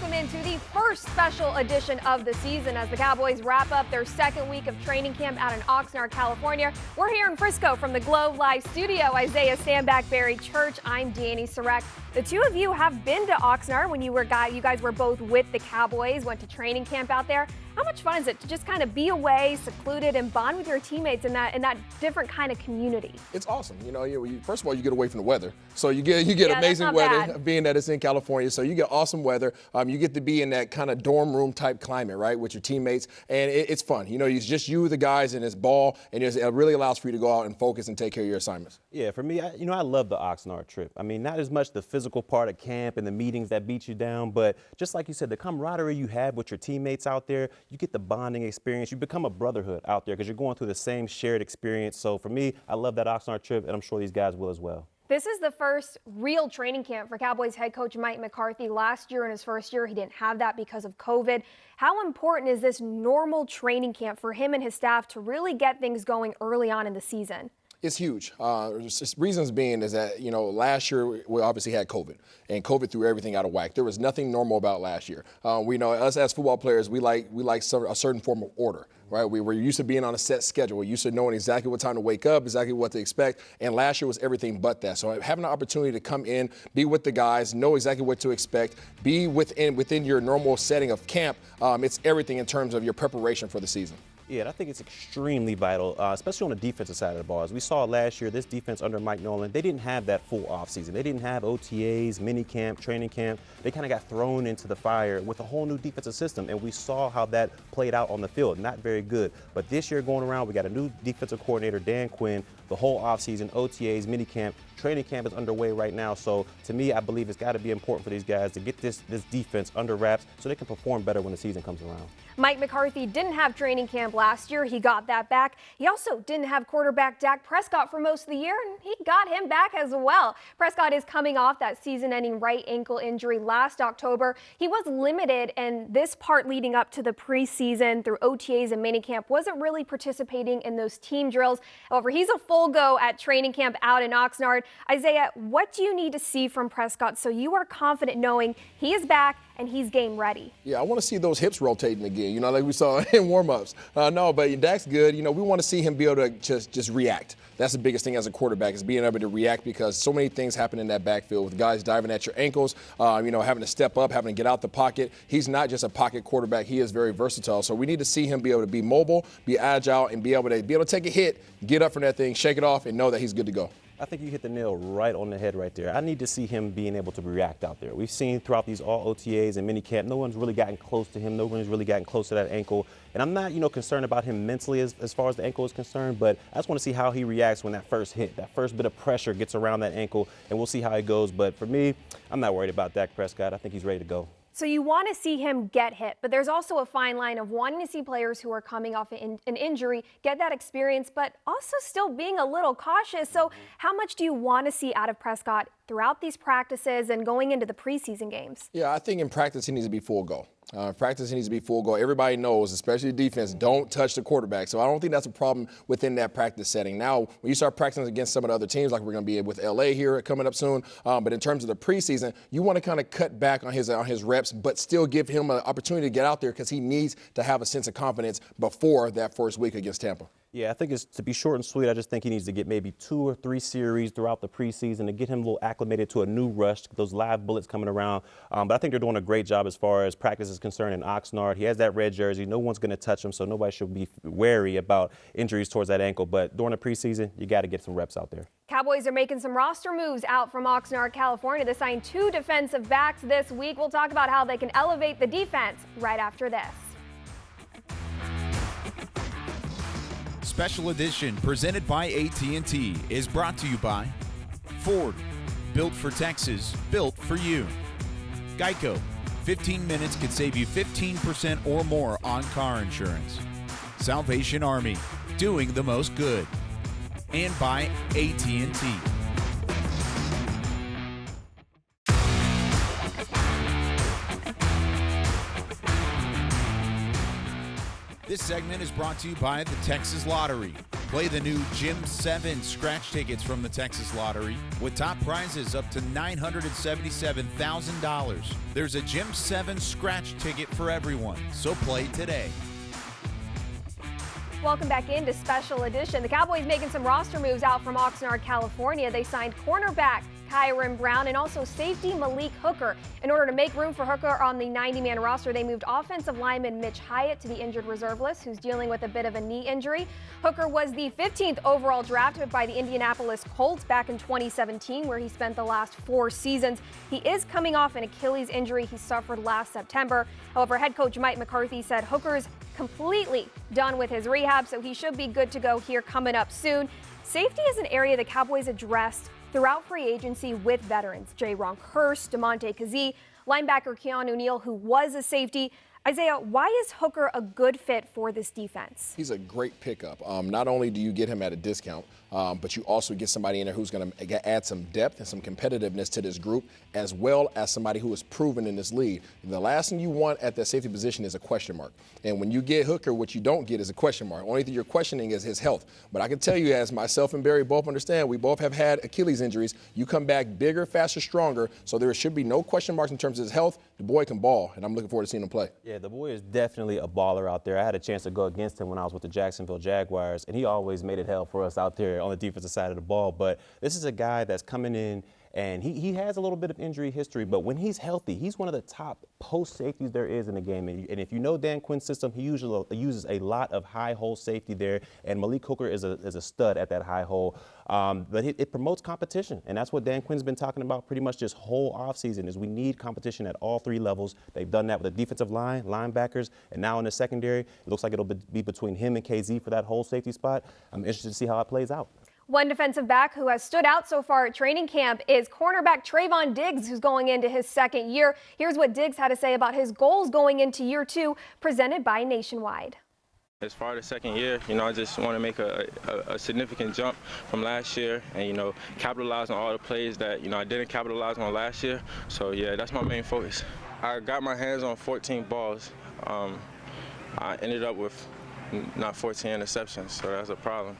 welcome into the first special edition of the season as the Cowboys wrap up their second week of training camp out in Oxnard, California. We're here in Frisco from the Globe Live studio. Isaiah Standback, Barry Church. I'm Danny Sarek. The two of you have been to Oxnard when you guys were both with the Cowboys, went to training camp out there. How much fun is it to just kind of be away, secluded, and bond with your teammates in that different kind of community? It's awesome. First of all, you get away from the weather. So you get amazing weather, bad. Being that it's in California. So you get awesome weather. You get to be in that kind of dorm room type climate, right, with your teammates. And it's fun. It's just you, the guys, and it's ball. And it really allows for you to go out and focus and take care of your assignments. Yeah, for me, I love the Oxnard trip. I mean, not as much the physical part of camp and the meetings that beat you down, but just like you said, the camaraderie you have with your teammates out there, you get the bonding experience. You become a brotherhood out there because you're going through the same shared experience. So for me, I love that Oxnard trip, and I'm sure these guys will as well. This is the first real training camp for Cowboys head coach Mike McCarthy. Last year, in his first year, he didn't have that because of COVID. How important is this normal training camp for him and his staff to really get things going early on in the season? It's huge. Reasons being is that, last year we obviously had COVID, and COVID threw everything out of whack. There was nothing normal about last year. We know us as football players, we like a certain form of order, right? We were used to being on a set schedule. We're used to knowing exactly what time to wake up, exactly what to expect, and last year was everything but that. So having an opportunity to come in, be with the guys, know exactly what to expect, be within your normal setting of camp, it's everything in terms of your preparation for the season. Yeah, and I think it's extremely vital, especially on the defensive side of the ball. As we saw last year, this defense under Mike Nolan, they didn't have that full offseason. They didn't have OTAs, mini camp, training camp. They kind of got thrown into the fire with a whole new defensive system, and we saw how that played out on the field. Not very good. But this year going around, we got a new defensive coordinator, Dan Quinn, the whole offseason, OTAs, mini camp. Training camp is underway right now, so to me, I believe it's got to be important for these guys to get this defense under wraps so they can perform better when the season comes around. Mike McCarthy didn't have training camp last year. He got that back. He also didn't have quarterback Dak Prescott for most of the year, and he got him back as well. Prescott is coming off that season-ending right ankle injury last October. He was limited, and this part leading up to the preseason through OTAs and minicamp wasn't really participating in those team drills. However, he's a full go at training camp out in Oxnard. Isaiah, what do you need to see from Prescott so you are confident knowing he is back and he's game ready? Yeah, I want to see those hips rotating again, like we saw in warm-ups. No, but Dak's good. We want to see him be able to just react. That's the biggest thing as a quarterback is being able to react because so many things happen in that backfield with guys diving at your ankles, having to step up, having to get out the pocket. He's not just a pocket quarterback. He is very versatile. So we need to see him be able to be mobile, be agile, and be able to take a hit, get up from that thing, shake it off, and know that he's good to go. I think you hit the nail right on the head right there. I need to see him being able to react out there. We've seen throughout these all OTAs and minicamp, no one's really gotten close to him. No one's really gotten close to that ankle. And I'm not, concerned about him mentally as far as the ankle is concerned, but I just want to see how he reacts when that first hit, that first bit of pressure gets around that ankle, and we'll see how it goes. But for me, I'm not worried about Dak Prescott. I think he's ready to go. So you want to see him get hit, but there's also a fine line of wanting to see players who are coming off an injury get that experience, but also still being a little cautious. So how much do you want to see out of Prescott throughout these practices and going into the preseason games? Yeah, I think in practice he needs to be full go. Practice needs to be full go. Everybody knows, especially the defense, don't touch the quarterback. So I don't think that's a problem within that practice setting. Now, when you start practicing against some of the other teams, like we're going to be with LA here coming up soon, but in terms of the preseason, you want to kind of cut back on his reps, but still give him an opportunity to get out there because he needs to have a sense of confidence before that first week against Tampa. Yeah, I think it's to be short and sweet. I just think he needs to get maybe 2 or 3 series throughout the preseason to get him a little acclimated to a new rush, those live bullets coming around. But I think they're doing a great job as far as practice is concerned in Oxnard. He has that red jersey. No one's going to touch him, so nobody should be wary about injuries towards that ankle. But during the preseason, you got to get some reps out there. Cowboys are making some roster moves out from Oxnard, California. They signed 2 defensive backs this week. We'll talk about how they can elevate the defense right after this. Special edition presented by AT&T is brought to you by Ford, built for Texas, built for you. Geico, 15 minutes could save you 15% or more on car insurance. Salvation Army, doing the most good. And by AT&T. This segment is brought to you by the Texas Lottery. Play the new Gym 7 scratch tickets from the Texas Lottery with top prizes up to $977,000. There's a Gym 7 scratch ticket for everyone, so play today. Welcome back into Special Edition. The Cowboys making some roster moves out from Oxnard, California. They signed cornerback Kyron Brown and also safety Malik Hooker. In order to make room for Hooker on the 90-man roster, they moved offensive lineman Mitch Hyatt to the injured reserve list, who's dealing with a bit of a knee injury. Hooker was the 15th overall drafted by the Indianapolis Colts back in 2017, where he spent the last 4 seasons. He is coming off an Achilles injury he suffered last September. However, head coach Mike McCarthy said Hooker's completely done with his rehab, so he should be good to go here coming up soon. Safety is an area the Cowboys addressed throughout free agency with veterans. J-Ron Hurst, DeMonte Kazee, linebacker Keanu Neal, who was a safety. Isaiah, why is Hooker a good fit for this defense? He's a great pickup. Not only do you get him at a discount, but you also get somebody in there who's going to add some depth and some competitiveness to this group, as well as somebody who is proven in this league. The last thing you want at that safety position is a question mark. And when you get Hooker, what you don't get is a question mark. Only thing you're questioning is his health. But I can tell you, as myself and Barry both understand, we both have had Achilles injuries. You come back bigger, faster, stronger, so there should be no question marks in terms of his health. The boy can ball, and I'm looking forward to seeing him play. Yeah, the boy is definitely a baller out there. I had a chance to go against him when I was with the Jacksonville Jaguars, and he always made it hell for us out there on the defensive side of the ball. But this is a guy that's coming in, and he has a little bit of injury history, but when he's healthy, he's one of the top post safeties there is in the game. And if you know Dan Quinn's system, he usually uses a lot of high hole safety there, and Malik Hooker is a stud at that high hole. But it promotes competition, and that's what Dan Quinn's been talking about pretty much this whole offseason is we need competition at all 3 levels. They've done that with the defensive line, linebackers, and now in the secondary. It looks like it'll be between him and KZ for that whole safety spot. I'm interested to see how it plays out. One defensive back who has stood out so far at training camp is cornerback Trayvon Diggs, who's going into his 2nd year. Here's what Diggs had to say about his goals going into year 2, presented by Nationwide. As far as the 2nd year, I just want to make a significant jump from last year and, capitalize on all the plays that, I didn't capitalize on last year. So, yeah, that's my main focus. I got my hands on 14 balls. I ended up with not 14 interceptions, so that's a problem.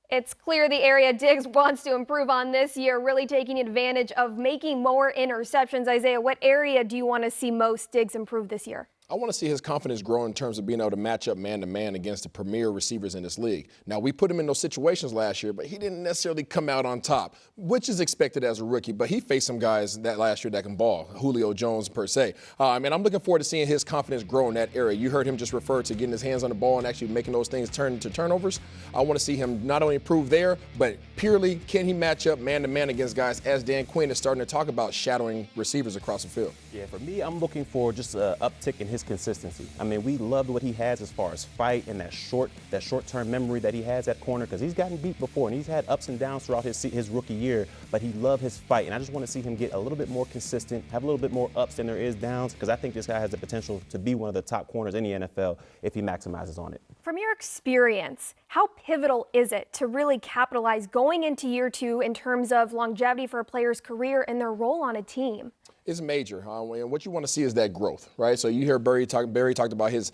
It's clear the area Diggs wants to improve on this year, really taking advantage of making more interceptions. Isaiah, what area do you want to see most Diggs improve this year? I want to see his confidence grow in terms of being able to match up man-to-man against the premier receivers in this league. Now, we put him in those situations last year, but he didn't necessarily come out on top, which is expected as a rookie. But he faced some guys that last year that can ball, Julio Jones per se. I'm looking forward to seeing his confidence grow in that area. You heard him just refer to getting his hands on the ball and actually making those things turn into turnovers. I want to see him not only improve there, but purely can he match up man-to-man against guys, as Dan Quinn is starting to talk about shadowing receivers across the field. Yeah, for me, I'm looking for just an uptick in his consistency. I mean, we loved what he has as far as fight and that short-term memory that he has at corner, because he's gotten beat before and he's had ups and downs throughout his rookie year, but he loved his fight. And I just want to see him get a little bit more consistent, have a little bit more ups than there is downs, because I think this guy has the potential to be one of the top corners in the NFL if he maximizes on it. From your experience, how pivotal is it to really capitalize going into year 2 in terms of longevity for a player's career and their role on a team? It's major, and what you want to see is that growth, right? So you hear Barry talked about his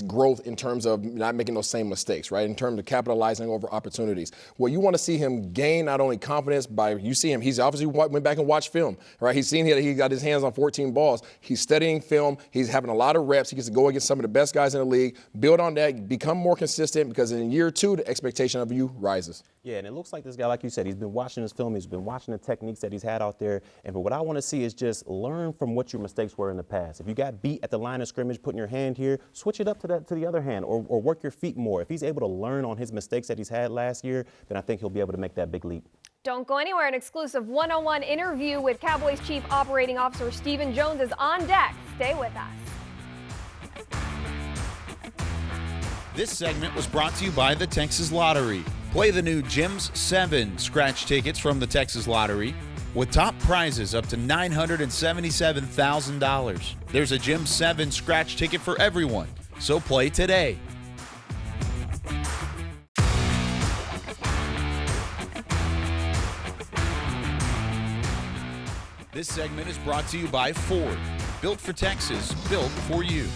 growth in terms of not making those same mistakes, right? In terms of capitalizing over opportunities. Well, you want to see him gain not only confidence he's obviously went back and watched film, right? He's seen he got his hands on 14 balls. He's studying film. He's having a lot of reps. He gets to go against some of the best guys in the league, build on that, become more consistent, because in year 2, the expectation of you rises. Yeah, and it looks like this guy, like you said, he's been watching his film, he's been watching the techniques that he's had out there, and what I want to see is just learn from what your mistakes were in the past. If you got beat at the line of scrimmage, putting your hand here, switch it up to the other hand, or work your feet more. If he's able to learn on his mistakes that he's had last year, then I think he'll be able to make that big leap. Don't go anywhere. An exclusive one-on-one interview with Cowboys Chief Operating Officer Stephen Jones is on deck. Stay with us. This segment was brought to you by the Texas Lottery. Play the new Gym 7 scratch tickets from the Texas Lottery with top prizes up to $977,000. There's a Gym 7 scratch ticket for everyone, so play today. This segment is brought to you by Ford. Built for Texas, built for you.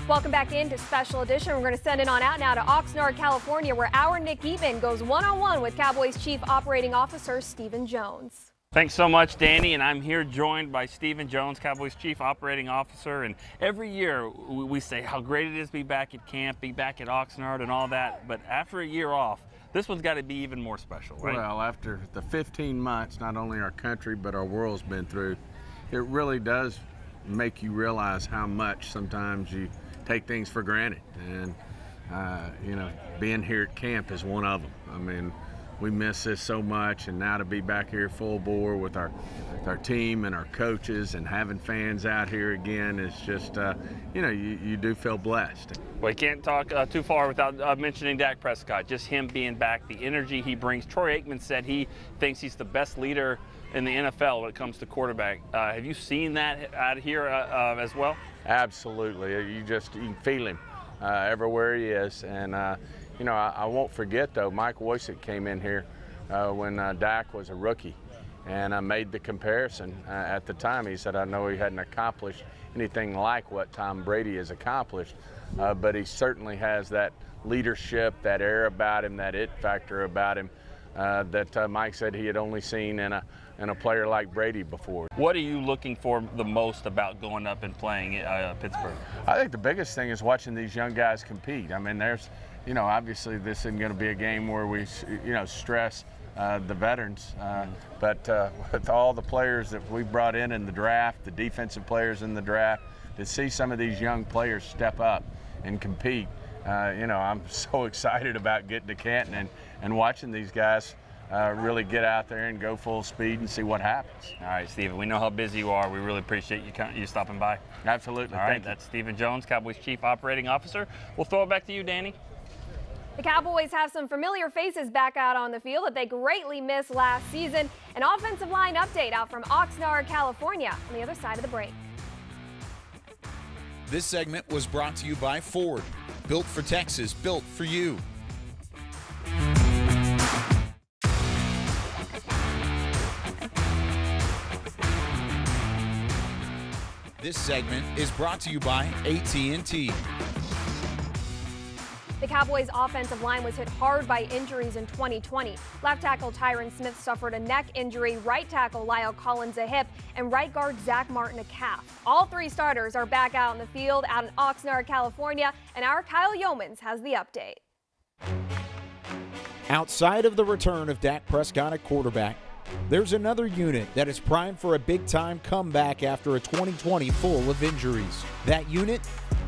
Welcome back into Special Edition. We're going to send it on out now to Oxnard, California, where our Nick Eatman goes one-on-one with Cowboys Chief Operating Officer Stephen Jones. Thanks so much, Danny, and I'm here joined by Stephen Jones, Cowboys Chief Operating Officer, and every year we say how great it is to be back at camp, be back at Oxnard and all that, but after a year off, this one's got to be even more special, right? Well, after the 15 months, not only our country but our world's been through, it really does make you realize how much sometimes you take things for granted. And, you know, being here at camp is one of them. I mean, we miss this so much, and now to be back here full bore with our team and our coaches and having fans out here again is just, you know, you do feel blessed. Well, you can't talk too far without mentioning Dak Prescott, just him being back, the energy he brings. Troy Aikman said he thinks he's the best leader in the NFL when it comes to quarterback. Have you seen that out here as well? Absolutely. You can feel him everywhere he is. And, you know, I won't forget, though, Mike Woysick came in here when Dak was a rookie and made the comparison. At the time, he said, I know he hadn't accomplished anything like what Tom Brady has accomplished, but he certainly has that leadership, that air about him, that it factor about him that Mike said he had only seen in a player like Brady before. What are you looking for the most about going up and playing Pittsburgh? I think the biggest thing is watching these young guys compete. I mean, there's, you know, obviously this isn't going to be a game where we, you know, stress the veterans, but with all the players that we brought in the draft, the defensive players in the draft, to see some of these young players step up and compete, you know, I'm so excited about getting to Canton and watching these guys really get out there and go full speed and see what happens. All right, Stephen, we know how busy you are. We really appreciate you stopping by. Absolutely. All right, that's Stephen Jones, Cowboys Chief Operating Officer. We'll throw it back to you, Danny. The Cowboys have some familiar faces back out on the field that they greatly missed last season. An offensive line update out from Oxnard, California, on the other side of the break. This segment was brought to you by Ford. Built for Texas, built for you. This segment is brought to you by AT&T. The Cowboys' offensive line was hit hard by injuries in 2020. Left tackle Tyron Smith suffered a neck injury, right tackle Lyle Collins a hip, and right guard Zach Martin a calf. All three starters are back out on the field out in Oxnard, California, and our Kyle Yeomans has the update. Outside of the return of Dak Prescott at quarterback, there's another unit that is primed for a big-time comeback after a 2020 full of injuries. That unit,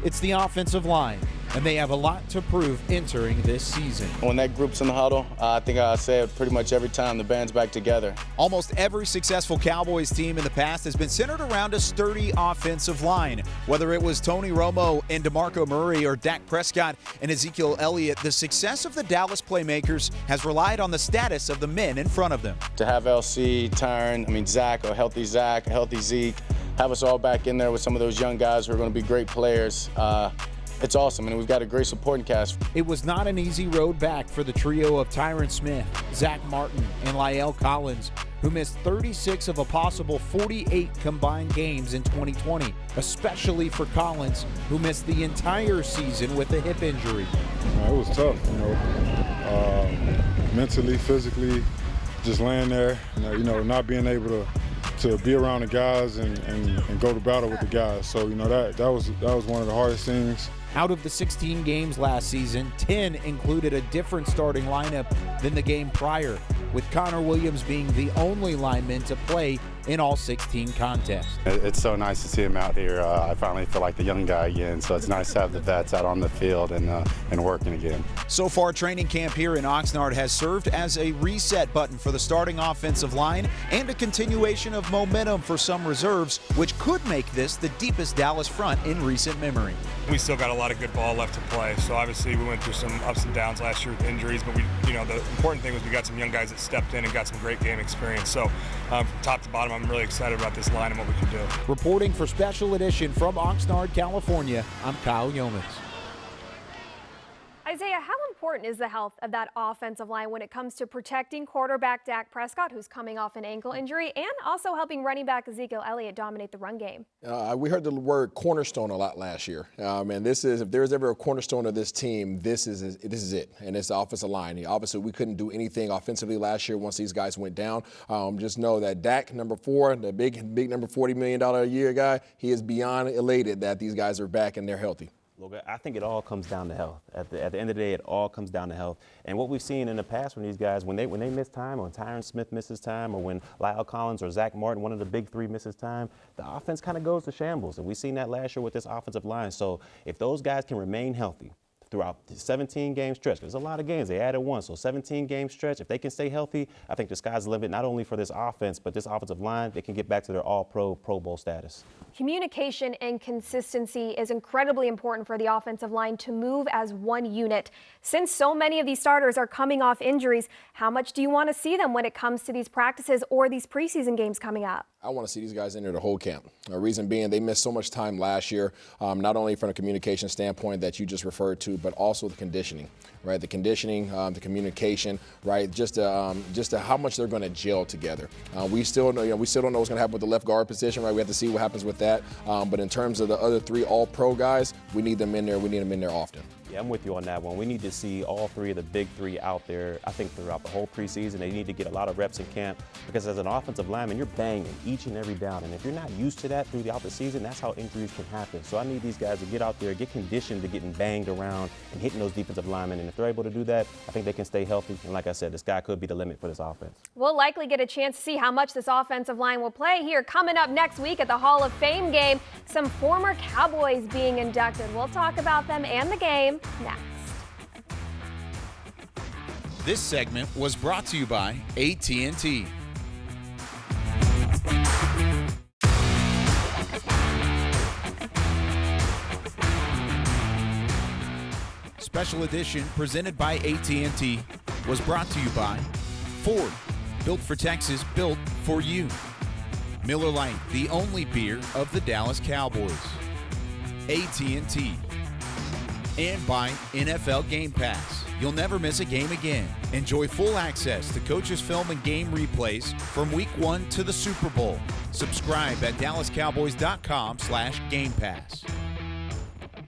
it's the offensive line, and they have a lot to prove entering this season. When that group's in the huddle, I think I say it pretty much every time, the band's back together. Almost every successful Cowboys team in the past has been centered around a sturdy offensive line. Whether it was Tony Romo and DeMarco Murray or Dak Prescott and Ezekiel Elliott, the success of the Dallas playmakers has relied on the status of the men in front of them. To have LC, Tyron, Zach, a healthy Zeke, have us all back in there with some of those young guys who are going to be great players. It's awesome, and we've got a great supporting cast. It was not an easy road back for the trio of Tyron Smith, Zach Martin, and Lyle Collins, who missed 36 of a possible 48 combined games in 2020, especially for Collins, who missed the entire season with a hip injury. It was tough, you know, mentally, physically, just laying there, you know, not being able to be around the guys and go to battle with the guys. So, you know, that was one of the hardest things. Out of the 16 games last season, 10 included a different starting lineup than the game prior, with Connor Williams being the only lineman to play in all 16 contests. It's so nice to see him out here. I finally feel like the young guy again, so it's nice to have the vets out on the field and working again. So far, training camp here in Oxnard has served as a reset button for the starting offensive line and a continuation of momentum for some reserves, which could make this the deepest Dallas front in recent memory. We still got a lot of good ball left to play, so obviously we went through some ups and downs last year with injuries, but the important thing was we got some young guys that stepped in and got some great game experience. So from top to bottom, I'm really excited about this line and what we can do. Reporting for Special Edition from Oxnard, California, I'm Kyle Yeomans. Isaiah, how important is the health of that offensive line when it comes to protecting quarterback Dak Prescott, who's coming off an ankle injury, and also helping running back Ezekiel Elliott dominate the run game? We heard the word cornerstone a lot last year. And this is, if there's ever a cornerstone of this team, this is it. And it's the offensive line. Obviously, we couldn't do anything offensively last year once these guys went down. Just know that Dak, number 4, the big number $40 million a year guy, he is beyond elated that these guys are back and they're healthy. Look, I think it all comes down to health. At the end of the day, it all comes down to health. And what we've seen in the past when these guys, when they miss time, or when Tyron Smith misses time, or when Lyle Collins or Zach Martin, one of the big 3, misses time, the offense kind of goes to shambles. And we've seen that last year with this offensive line. So if those guys can remain healthy throughout the 17-game stretch, because there's a lot of games, they added 1, so 17-game stretch, if they can stay healthy, I think the sky's the limit, not only for this offense, but this offensive line, they can get back to their all-pro, Pro Bowl status. Communication and consistency is incredibly important for the offensive line to move as one unit. Since so many of these starters are coming off injuries, how much do you want to see them when it comes to these practices or these preseason games coming up? I want to see these guys enter the whole camp. The reason being they missed so much time last year, not only from a communication standpoint that you just referred to, but also the conditioning, right? The conditioning, the communication, right? Just how much they're going to gel together. We still don't know what's going to happen with the left guard position, right? We have to see what happens with that. But in terms of the other 3 all-pro guys, we need them in there. We need them in there often. Yeah, I'm with you on that one. We need to see all 3 of the big 3 out there, I think, throughout the whole preseason. They need to get a lot of reps in camp because as an offensive lineman, you're banging each and every down. And if you're not used to that throughout the season, that's how injuries can happen. So I need these guys to get out there, get conditioned to getting banged around and hitting those defensive linemen. And if they're able to do that, I think they can stay healthy. And like I said, the sky could be the limit for this offense. We'll likely get a chance to see how much this offensive line will play here. Coming up next week at the Hall of Fame game, some former Cowboys being inducted. We'll talk about them and the game next. This segment was brought to you by AT&T. Special edition presented by AT&T was brought to you by Ford, built for Texas, built for you. Miller Lite, the only beer of the Dallas Cowboys. AT&T. And by NFL Game Pass. You'll never miss a game again. Enjoy full access to coaches' film and game replays from Week 1 to the Super Bowl. Subscribe at DallasCowboys.com/Game Pass.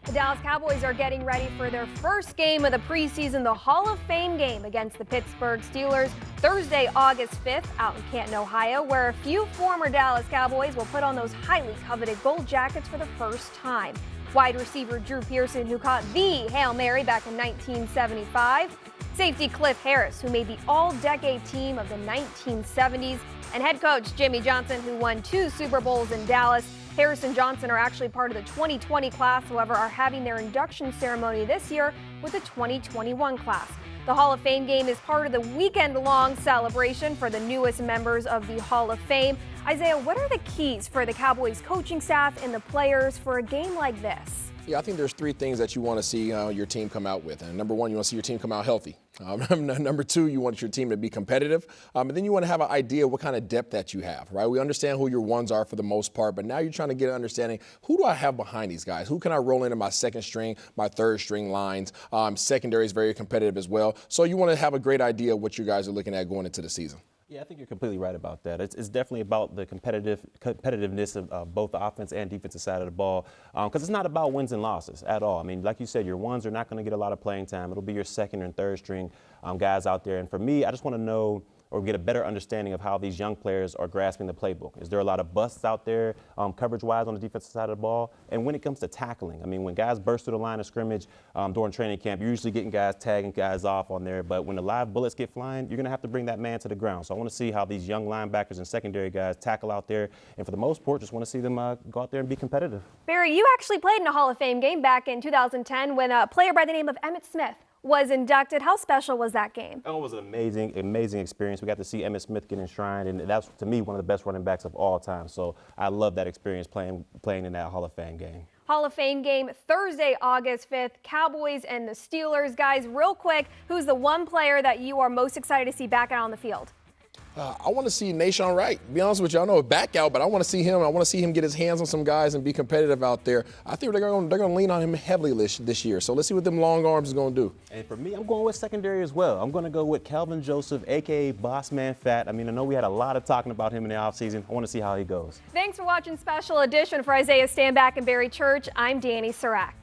The Dallas Cowboys are getting ready for their first game of the preseason, the Hall of Fame game against the Pittsburgh Steelers, Thursday, August 5th, out in Canton, Ohio, where a few former Dallas Cowboys will put on those highly coveted gold jackets for the first time. Wide receiver Drew Pearson, who caught the Hail Mary back in 1975. Safety Cliff Harris, who made the all-decade team of the 1970s. And head coach Jimmy Johnson, who won 2 Super Bowls in Dallas. Harris and Johnson are actually part of the 2020 class, however, are having their induction ceremony this year with the 2021 class. The Hall of Fame game is part of the weekend-long celebration for the newest members of the Hall of Fame. Isaiah, what are the keys for the Cowboys coaching staff and the players for a game like this? Yeah, I think there's 3 things that you want to see your team come out with. And number 1, you want to see your team come out healthy. Number 2, you want your team to be competitive. And then you want to have an idea of what kind of depth that you have, right? We understand who your ones are for the most part, but now you're trying to get an understanding, who do I have behind these guys? Who can I roll into my second string, my third string lines? Secondary is very competitive as well. So you want to have a great idea of what you guys are looking at going into the season. Yeah, I think you're completely right about that. It's definitely about the competitiveness of both the offense and defensive side of the ball, because it's not about wins and losses at all. I mean, like you said, your ones are not going to get a lot of playing time. It'll be your second and third string guys out there. And for me, I just want to know or get a better understanding of how these young players are grasping the playbook. Is there a lot of busts out there coverage-wise on the defensive side of the ball? And when it comes to tackling, I mean, when guys burst through the line of scrimmage during training camp, you're usually getting guys tagging guys off on there. But when the live bullets get flying, you're going to have to bring that man to the ground. So I want to see how these young linebackers and secondary guys tackle out there. And for the most part, just want to see them go out there and be competitive. Barry, you actually played in a Hall of Fame game back in 2010 when a player by the name of Emmitt Smith was inducted. How special was that game? Oh, it was an amazing experience. We got to see Emmitt Smith get enshrined, and that's, to me, one of the best running backs of all time. So I love that experience playing in that Hall of Fame game. Hall of Fame game Thursday, August 5th, Cowboys and the Steelers. Guys, real quick, who's the one player that you are most excited to see back out on the field? I want to see Nashawn Wright. To be honest with you, I know a back out, but I want to see him. I want to see him get his hands on some guys and be competitive out there. I think they're going to lean on him heavily this year. So let's see what them long arms is going to do. And for me, I'm going with secondary as well. I'm going to go with Kelvin Joseph, a.k.a. Boss Man Fat. I mean, I know we had a lot of talking about him in the offseason. I want to see how he goes. Thanks for watching Special Edition. For Isaiah Stanback and Barry Church, I'm Danny Serac.